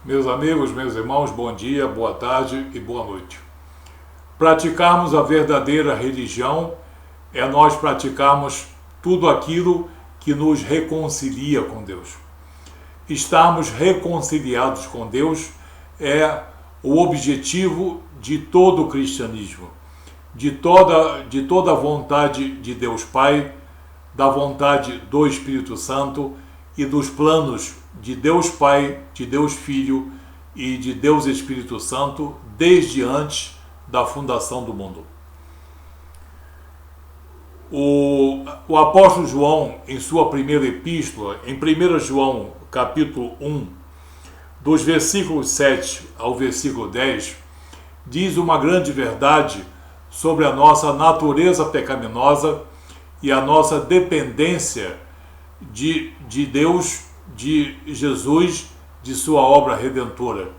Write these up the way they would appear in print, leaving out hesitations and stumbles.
Meus amigos, meus irmãos, bom dia, boa tarde e boa noite. Praticarmos a verdadeira religião é nós praticarmos tudo aquilo que nos reconcilia com Deus. Estarmos reconciliados com Deus é o objetivo de todo o cristianismo, de toda a vontade de Deus Pai, da vontade do Espírito Santo e dos planos de Deus Pai, de Deus Filho e de Deus Espírito Santo desde antes da fundação do mundo. O apóstolo João, em sua primeira epístola, em 1 João, capítulo 1, dos versículos 7 ao versículo 10, diz uma grande verdade sobre a nossa natureza pecaminosa e a nossa dependência de Deus, de Jesus, de sua obra redentora,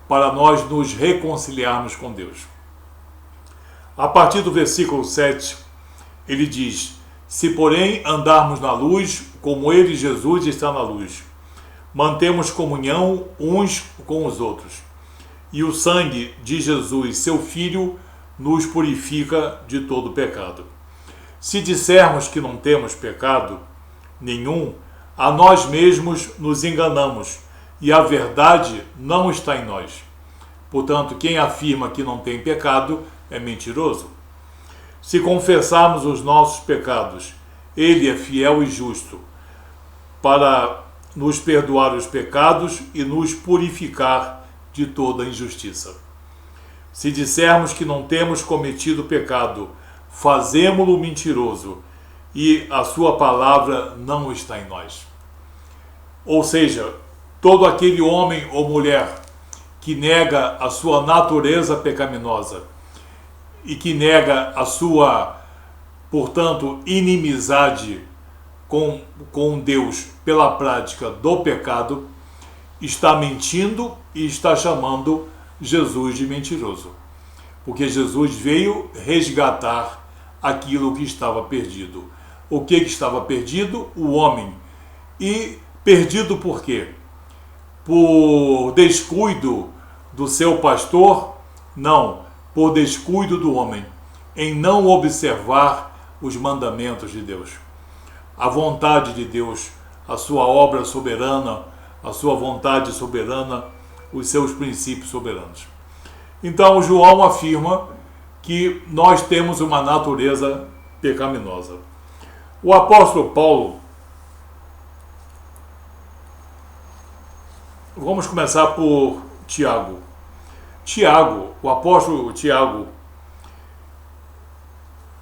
para nós nos reconciliarmos com Deus. A partir do versículo 7, ele diz: se porém andarmos na luz, como ele, Jesus, está na luz, mantemos comunhão uns com os outros, e o sangue de Jesus, seu Filho, nos purifica de todo pecado. Se dissermos que não temos pecado nenhum, a nós mesmos nos enganamos, e a verdade não está em nós. Portanto, quem afirma que não tem pecado é mentiroso. Se confessarmos os nossos pecados, ele é fiel e justo para nos perdoar os pecados e nos purificar de toda injustiça. Se dissermos que não temos cometido pecado, fazemo-lo mentiroso, e a sua palavra não está em nós. Ou seja, todo aquele homem ou mulher que nega a sua natureza pecaminosa e que nega a sua, portanto, inimizade com Deus pela prática do pecado, está mentindo e está chamando Jesus de mentiroso. Porque Jesus veio resgatar aquilo que estava perdido. O que estava perdido? O homem. E perdido por quê? Por descuido do seu pastor? Não, por descuido do homem, em não observar os mandamentos de Deus. A vontade de Deus, a sua obra soberana, a sua vontade soberana, os seus princípios soberanos. Então, João afirma que nós temos uma natureza pecaminosa. O apóstolo Paulo, vamos começar por Tiago. O apóstolo Tiago,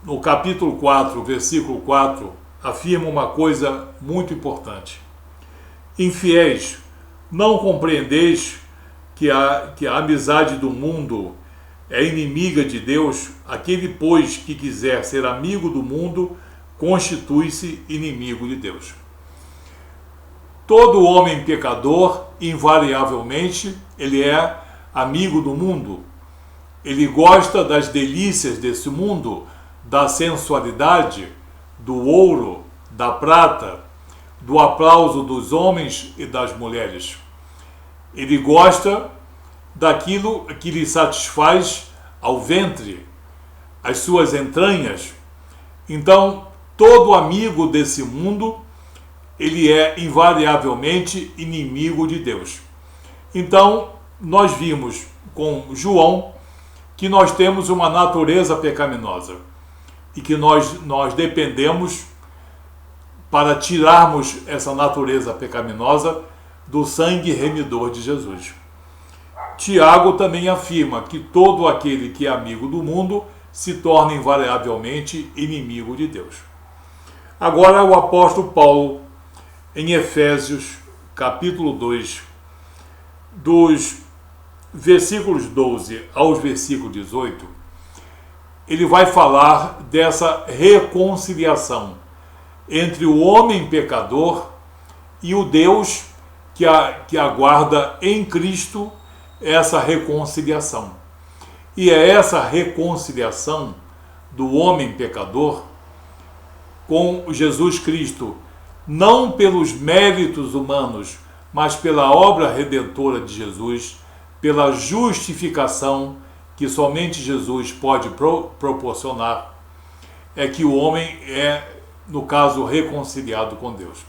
no capítulo 4, versículo 4, afirma uma coisa muito importante. Infiéis, não compreendeis que a amizade do mundo é inimiga de Deus? Aquele, pois, que quiser ser amigo do mundo, constitui-se inimigo de Deus. Todo homem pecador, invariavelmente, ele é amigo do mundo. Ele gosta das delícias desse mundo, da sensualidade, do ouro, da prata, do aplauso dos homens e das mulheres. Ele gosta daquilo que lhe satisfaz ao ventre, as suas entranhas. Então, todo amigo desse mundo, ele é invariavelmente inimigo de Deus. Então, nós vimos com João que nós temos uma natureza pecaminosa e que nós dependemos, para tirarmos essa natureza pecaminosa, do sangue remidor de Jesus. Tiago também afirma que todo aquele que é amigo do mundo se torna invariavelmente inimigo de Deus. Agora o apóstolo Paulo, em Efésios, capítulo 2, dos versículos 12 aos versículos 18, ele vai falar dessa reconciliação entre o homem pecador e o Deus que aguarda em Cristo essa reconciliação. E é essa reconciliação do homem pecador com Jesus Cristo, não pelos méritos humanos, mas pela obra redentora de Jesus, pela justificação que somente Jesus pode proporcionar, é que o homem é, no caso, reconciliado com Deus.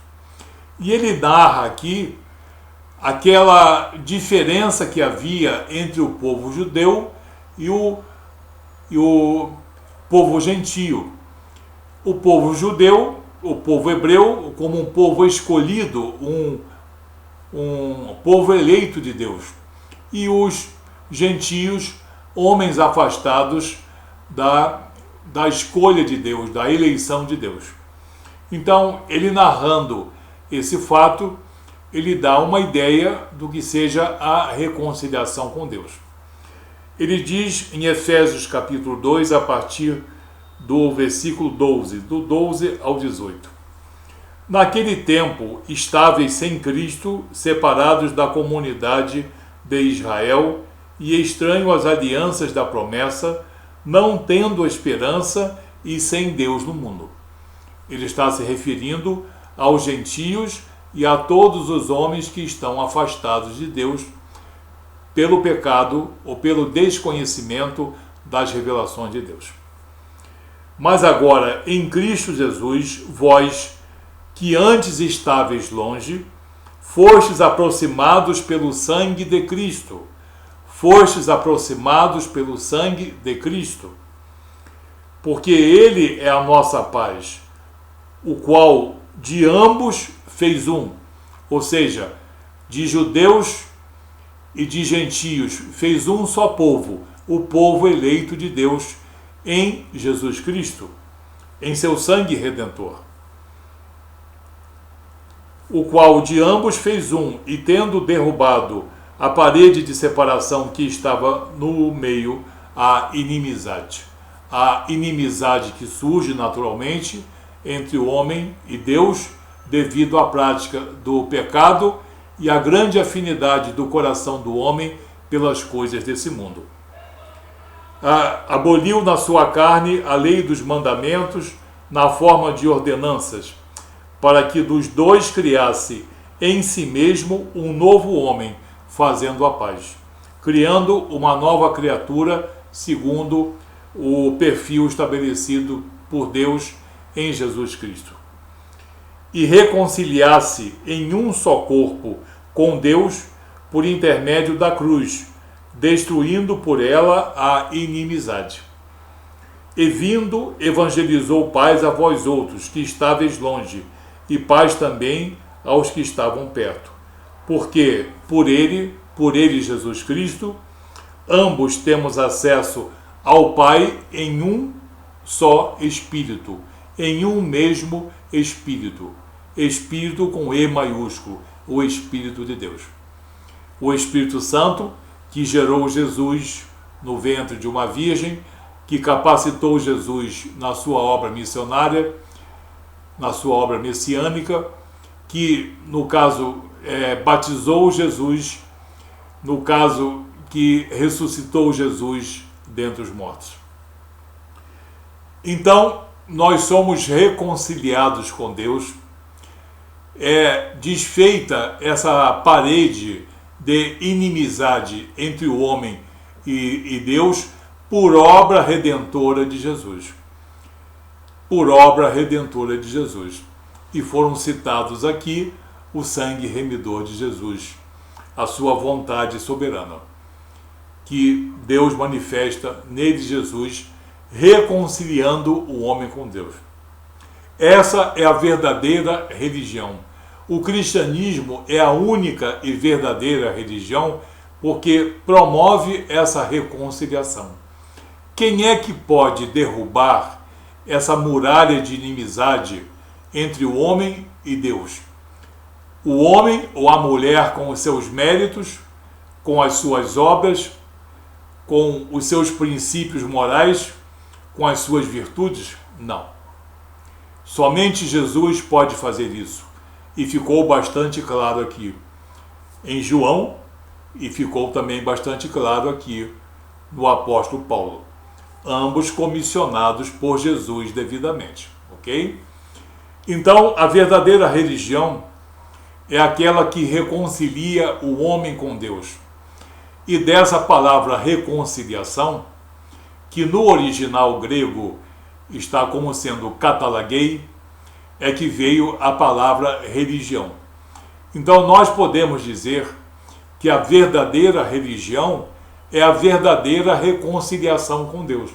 E ele narra aqui aquela diferença que havia entre o povo judeu e o povo gentio. O povo judeu, o povo hebreu, como um povo escolhido, um povo eleito de Deus. E os gentios, homens afastados da escolha de Deus, da eleição de Deus. Então, ele narrando esse fato, ele dá uma ideia do que seja a reconciliação com Deus. Ele diz em Efésios capítulo 2, a partir do versículo 12, do 12 ao 18. Naquele tempo, estáveis sem Cristo, separados da comunidade de Israel e estranhos às alianças da promessa, não tendo esperança e sem Deus no mundo. Ele está se referindo aos gentios e a todos os homens que estão afastados de Deus pelo pecado ou pelo desconhecimento das revelações de Deus. Mas agora, em Cristo Jesus, vós, que antes estáveis longe, fostes aproximados pelo sangue de Cristo. Fostes aproximados pelo sangue de Cristo. Porque Ele é a nossa paz, o qual de ambos fez um, ou seja, de judeus e de gentios fez um só povo, o povo eleito de Deus em Jesus Cristo, em seu sangue redentor. O qual de ambos fez um, e tendo derrubado a parede de separação que estava no meio, a inimizade. A inimizade que surge naturalmente entre o homem e Deus, devido à prática do pecado e à grande afinidade do coração do homem pelas coisas desse mundo. Aboliu na sua carne a lei dos mandamentos na forma de ordenanças, para que dos dois criasse em si mesmo um novo homem, fazendo a paz, criando uma nova criatura segundo o perfil estabelecido por Deus em Jesus Cristo. E reconciliasse em um só corpo com Deus por intermédio da cruz, destruindo por ela a inimizade. E vindo, evangelizou paz a vós outros, que estáveis longe, e paz também aos que estavam perto. Porque por ele Jesus Cristo, ambos temos acesso ao Pai em um só Espírito, em um mesmo Espírito. Espírito com E maiúsculo, o Espírito de Deus. O Espírito Santo, que gerou Jesus no ventre de uma virgem, que capacitou Jesus na sua obra missionária, na sua obra messiânica, que, no caso, batizou Jesus, no caso, que ressuscitou Jesus dentre os mortos. Então, nós somos reconciliados com Deus, desfeita essa parede de inimizade entre o homem e Deus por obra redentora de Jesus. Por obra redentora de Jesus. E foram citados aqui o sangue remidor de Jesus, a sua vontade soberana, que Deus manifesta nele, Jesus, reconciliando o homem com Deus. Essa é a verdadeira religião. O cristianismo é a única e verdadeira religião porque promove essa reconciliação. Quem é que pode derrubar essa muralha de inimizade entre o homem e Deus? O homem ou a mulher com os seus méritos, com as suas obras, com os seus princípios morais, com as suas virtudes? Não. Somente Jesus pode fazer isso. E ficou bastante claro aqui em João, e ficou também bastante claro aqui no apóstolo Paulo. Ambos comissionados por Jesus devidamente, ok? Então, a verdadeira religião é aquela que reconcilia o homem com Deus. E dessa palavra reconciliação, que no original grego está como sendo katalagei, é que veio a palavra religião. Então nós podemos dizer que a verdadeira religião é a verdadeira reconciliação com Deus.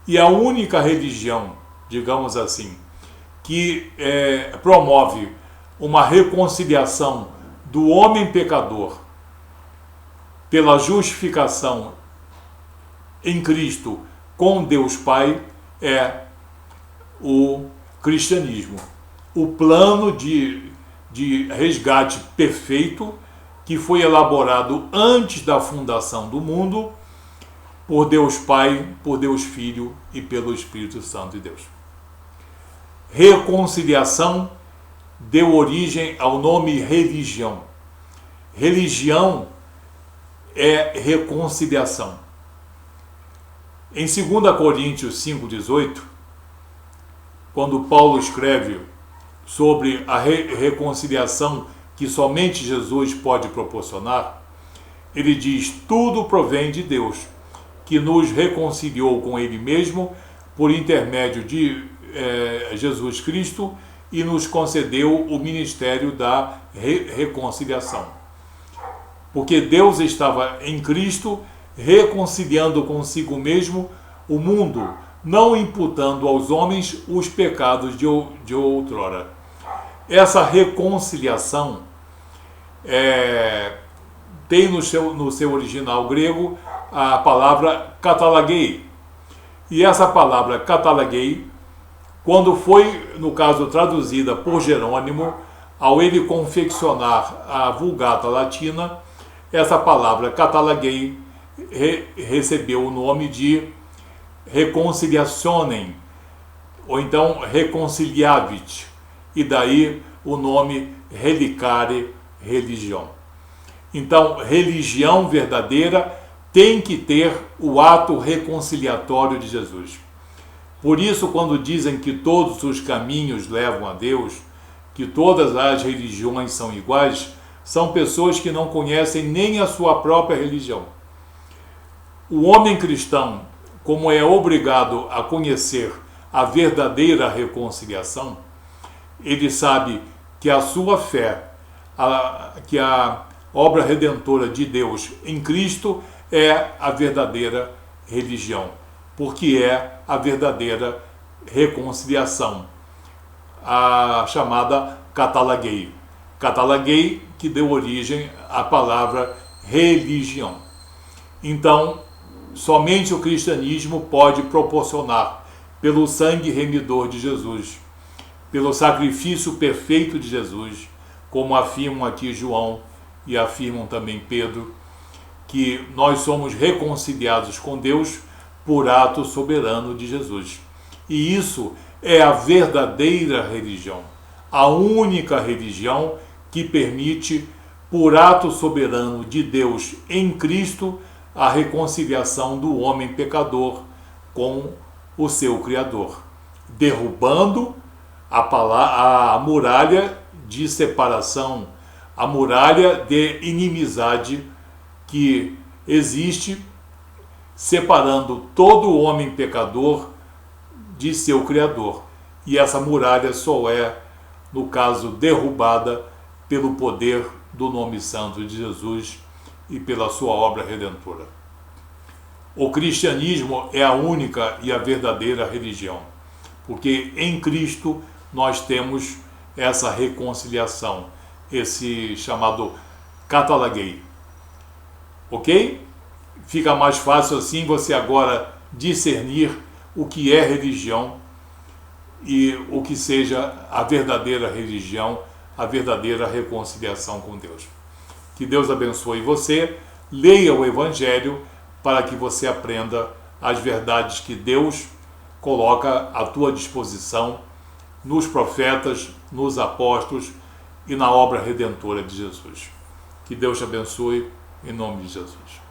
E a única religião, digamos assim, que promove uma reconciliação do homem pecador pela justificação em Cristo com Deus Pai é o cristianismo. O plano de resgate perfeito que foi elaborado antes da fundação do mundo por Deus Pai, por Deus Filho e pelo Espírito Santo de Deus. Reconciliação deu origem ao nome religião. Religião é reconciliação. Em 2 Coríntios 5,18, quando Paulo escreve sobre a reconciliação que somente Jesus pode proporcionar, ele diz: tudo provém de Deus, que nos reconciliou com Ele mesmo por intermédio de Jesus Cristo e nos concedeu o ministério da reconciliação. Porque Deus estava em Cristo reconciliando consigo mesmo o mundo, não imputando aos homens os pecados de outrora. Essa reconciliação tem no seu original grego a palavra katalagei. E essa palavra katalagei, quando foi, no caso, traduzida por Jerônimo, ao ele confeccionar a Vulgata Latina, essa palavra katalagei recebeu o nome de reconciliationem, ou então reconciliavit, e daí o nome relicare, religião. Então, religião verdadeira tem que ter o ato reconciliatório de Jesus. Por isso, quando dizem que todos os caminhos levam a Deus, que todas as religiões são iguais, são pessoas que não conhecem nem a sua própria religião. O homem cristão, como é obrigado a conhecer a verdadeira reconciliação, ele sabe que a sua fé, que a obra redentora de Deus em Cristo é a verdadeira religião, porque é a verdadeira reconciliação, a chamada katalagei. Katalagei, que deu origem à palavra religião. Então, somente o cristianismo pode proporcionar, pelo sangue remidor de Jesus, pelo sacrifício perfeito de Jesus, como afirmam aqui João e afirmam também Pedro, que nós somos reconciliados com Deus por ato soberano de Jesus. E isso é a verdadeira religião, a única religião que permite, por ato soberano de Deus em Cristo, a reconciliação do homem pecador com o seu Criador, derrubando a muralha de separação, a muralha de inimizade que existe, separando todo o homem pecador de seu Criador. E essa muralha só é, no caso, derrubada pelo poder do nome santo de Jesus e pela sua obra redentora. O cristianismo é a única e a verdadeira religião, porque em Cristo nós temos essa reconciliação, esse chamado katalagei. Ok? Fica mais fácil assim você agora discernir o que é religião e o que seja a verdadeira religião, a verdadeira reconciliação com Deus. Que Deus abençoe você, leia o Evangelho para que você aprenda as verdades que Deus coloca à tua disposição nos profetas, nos apóstolos e na obra redentora de Jesus. Que Deus te abençoe, em nome de Jesus.